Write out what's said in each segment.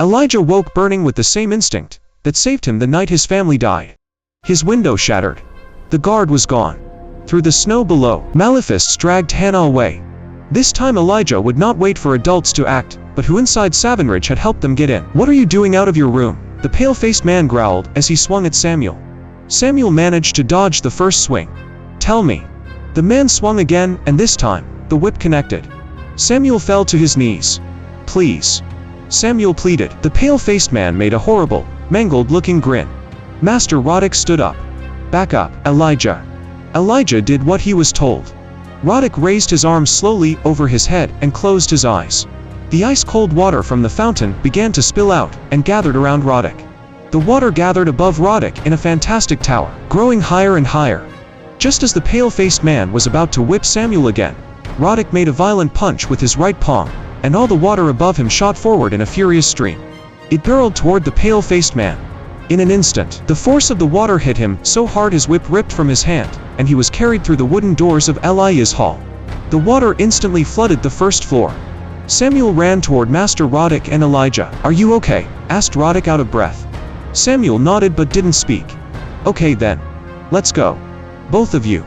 Elijah woke burning with the same instinct that saved him the night his family died. His window shattered. The guard was gone. Through the snow below, Malefists dragged Hannah away. This time Elijah would not wait for adults to act, but who inside Savage had helped them get in. "What are you doing out of your room?" the pale-faced man growled as he swung at Samuel. Samuel managed to dodge the first swing. "Tell me." The man swung again, and this time, the whip connected. Samuel fell to his knees. "Please," Samuel pleaded. The pale-faced man made a horrible, mangled-looking grin. Master Roddick stood up. "Back up, Elijah." Elijah did what he was told. Roddick raised his arms slowly over his head and closed his eyes. The ice-cold water from the fountain began to spill out and gathered around Roddick. The water gathered above Roddick in a fantastic tower, growing higher and higher. Just as the pale-faced man was about to whip Samuel again, Roddick made a violent punch with his right palm, and all the water above him shot forward in a furious stream. It barreled toward the pale-faced man. In an instant, the force of the water hit him so hard his whip ripped from his hand, and he was carried through the wooden doors of Elias Hall. The water instantly flooded the first floor. Samuel ran toward Master Roddick and Elijah. "Are you okay?" asked Roddick out of breath. Samuel nodded but didn't speak. "Okay then. Let's go. Both of you."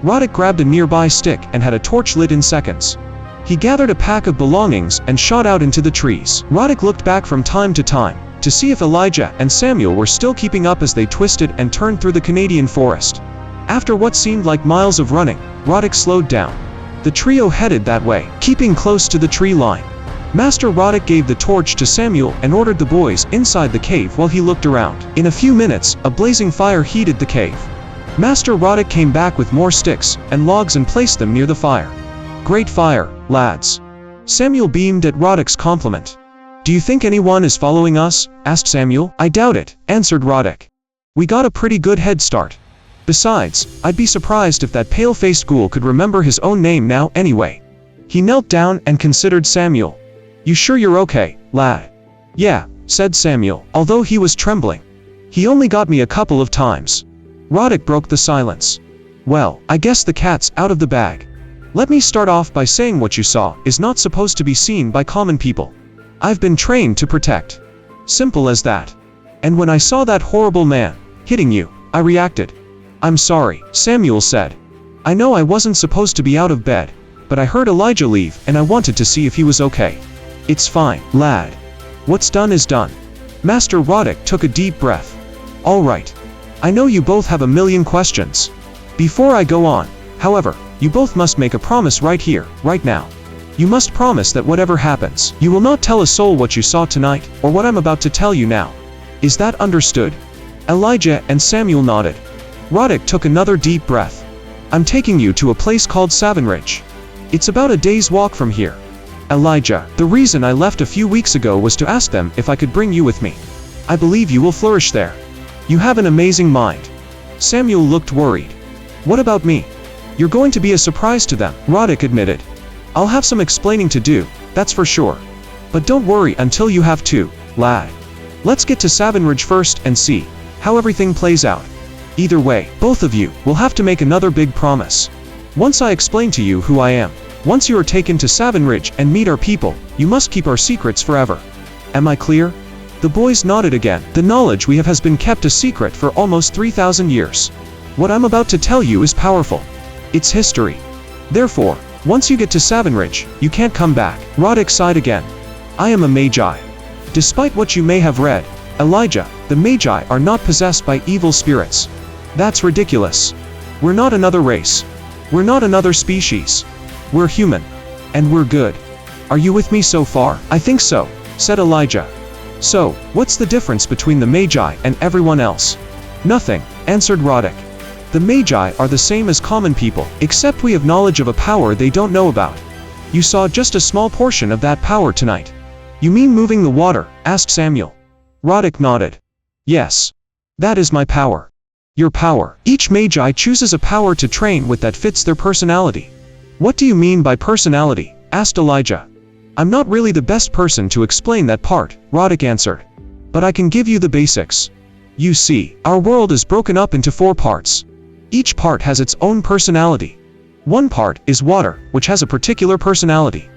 Roddick grabbed a nearby stick and had a torch lit in seconds. He gathered a pack of belongings and shot out into the trees. Roddick looked back from time to time to see if Elijah and Samuel were still keeping up as they twisted and turned through the Canadian forest. After what seemed like miles of running, Roddick slowed down. The trio headed that way, keeping close to the tree line. Master Roddick gave the torch to Samuel and ordered the boys inside the cave while he looked around. In a few minutes, a blazing fire heated the cave. Master Roddick came back with more sticks and logs and placed them near the fire. "Great fire, lads." Samuel beamed at Roddick's compliment. "Do you think anyone is following us?" asked Samuel. "I doubt it," answered Roddick. "We got a pretty good head start. Besides, I'd be surprised if that pale-faced ghoul could remember his own name now anyway." He knelt down and considered Samuel. "You sure you're okay, lad?" "Yeah," said Samuel, although he was trembling. "He only got me a couple of times." Roddick broke the silence. "Well, I guess the cat's out of the bag. Let me start off by saying what you saw is not supposed to be seen by common people. I've been trained to protect. Simple as that. And when I saw that horrible man hitting you, I reacted." "I'm sorry," Samuel said. "I know I wasn't supposed to be out of bed, but I heard Elijah leave and I wanted to see if he was okay." "It's fine, lad. What's done is done." Master Roddick took a deep breath. "All right. I know you both have a million questions. Before I go on, however, you both must make a promise right here, right now. You must promise that whatever happens, you will not tell a soul what you saw tonight, or what I'm about to tell you now. Is that understood?" Elijah and Samuel nodded. Roddick took another deep breath. "I'm taking you to a place called Savage. It's about a day's walk from here. Elijah, the reason I left a few weeks ago was to ask them if I could bring you with me. I believe you will flourish there. You have an amazing mind." Samuel looked worried. "What about me?" "You're going to be a surprise to them," Roddick admitted. "I'll have some explaining to do, that's for sure. But don't worry until you have to, lad. Let's get to Savage first and see how everything plays out. Either way, both of you will have to make another big promise. Once I explain to you who I am, once you are taken to Savage and meet our people, you must keep our secrets forever. Am I clear?" The boys nodded again. "The knowledge we have has been kept a secret for almost 3,000 years. What I'm about to tell you is powerful. It's history. Therefore, once you get to Savage, you can't come back." Roddick sighed again. "I am a Magi. Despite what you may have read, Elijah, the Magi are not possessed by evil spirits. That's ridiculous. We're not another race. We're not another species. We're human. And we're good. Are you with me so far?" "I think so," said Elijah. "So, what's the difference between the Magi and everyone else?" "Nothing," answered Roddick. "The Magi are the same as common people, except we have knowledge of a power they don't know about. You saw just a small portion of that power tonight." "You mean moving the water?" asked Samuel. Roddick nodded. "Yes. That is my power." "Your power." "Each Magi chooses a power to train with that fits their personality." "What do you mean by personality?" asked Elijah. "I'm not really the best person to explain that part," Roddick answered. "But I can give you the basics. You see, our world is broken up into 4 parts. Each part has its own personality. One part is water, which has a particular personality.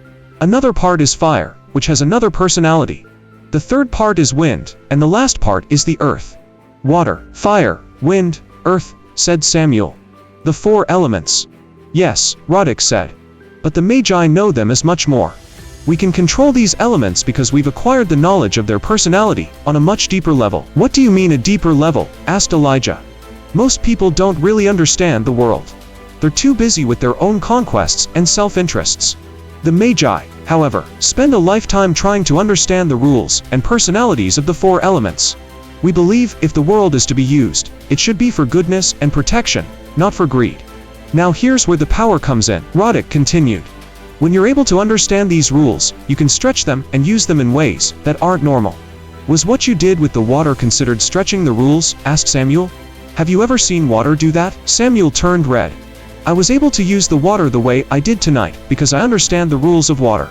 Another part is fire, which has another personality. The third part is wind, and the last part is the earth. Water, fire, wind, earth, said Samuel. The 4 elements. Yes, Roddick said. But the Magi know them as much more. We can control these elements because we've acquired the knowledge of their personality on a much deeper level. What do you mean a deeper level? Asked Elijah. Most people don't really understand the world. They're too busy with their own conquests and self-interests. The Magi, however, spend a lifetime trying to understand the rules and personalities of the 4 elements. We believe if the world is to be used, it should be for goodness and protection, not for greed. Now here's where the power comes in, Roddick continued. When you're able to understand these rules, you can stretch them and use them in ways that aren't normal. Was what you did with the water considered stretching the rules? Asked Samuel. Have you ever seen water do that? Samuel turned red. I was able to use the water the way I did tonight because I understand the rules of water.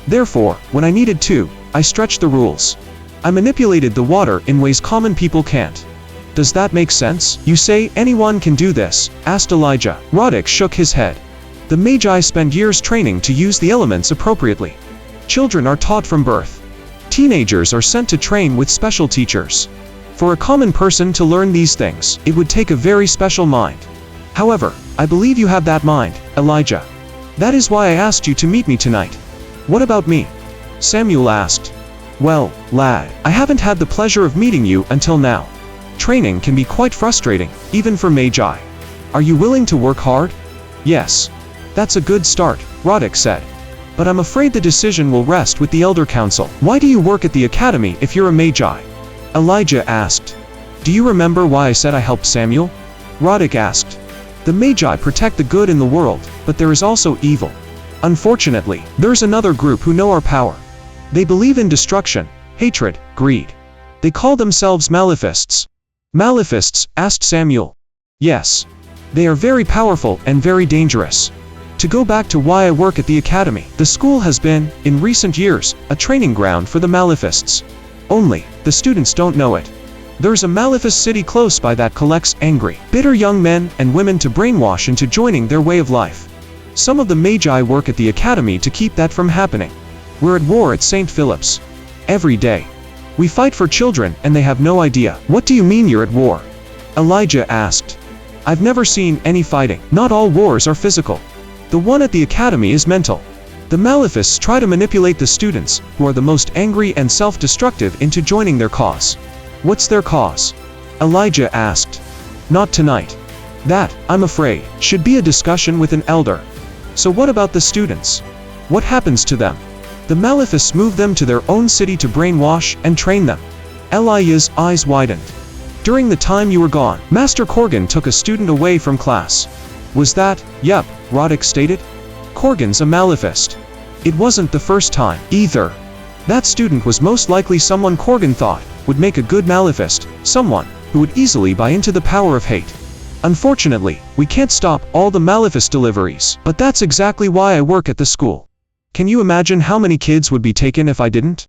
Therefore, when I needed to, I stretched the rules. I manipulated the water in ways common people can't. Does that make sense? You say anyone can do this? Asked Elijah. Roddick shook his head. The Magi spend years training to use the elements appropriately. Children are taught from birth. Teenagers are sent to train with special teachers. For a common person to learn these things, it would take a very special mind. However, I believe you have that mind, Elijah. That is why I asked you to meet me tonight. What about me? Samuel asked. Well, lad, I haven't had the pleasure of meeting you until now. Training can be quite frustrating, even for Magi. Are you willing to work hard? Yes. That's a good start, Roddick said. But I'm afraid the decision will rest with the Elder Council. Why do you work at the Academy if you're a Magi? Elijah asked. Do you remember why I said I helped Samuel? Roddick asked. The Magi protect the good in the world, but there is also evil. Unfortunately, there's another group who know our power. They believe in destruction, hatred, greed. They call themselves Malefists. Malefists? Asked Samuel. Yes. They are very powerful and very dangerous. To go back to why I work at the Academy, the school has been, in recent years, a training ground for the Malefists. Only, the students don't know it. There's a Malefist city close by that collects angry, bitter young men and women to brainwash into joining their way of life. Some of the Magi work at the Academy to keep that from happening. We're at war at St. Philip's. Every day. We fight for children and they have no idea. What do you mean you're at war? Elijah asked. I've never seen any fighting. Not all wars are physical. The one at the Academy is mental. The Malefists try to manipulate the students, who are the most angry and self-destructive, into joining their cause. What's their cause? Elijah asked. Not tonight. That, I'm afraid, should be a discussion with an elder. So what about the students? What happens to them? The Malefists move them to their own city to brainwash and train them. Elijah's eyes widened. During the time you were gone, Master Corgan took a student away from class. Was that? Yep, Roddick stated. Corgan's a Malefist. It wasn't the first time, either. That student was most likely someone Corgan thought would make a good Malefist, someone who would easily buy into the power of hate. Unfortunately, we can't stop all the Malefist deliveries, but that's exactly why I work at the school. Can you imagine how many kids would be taken if I didn't?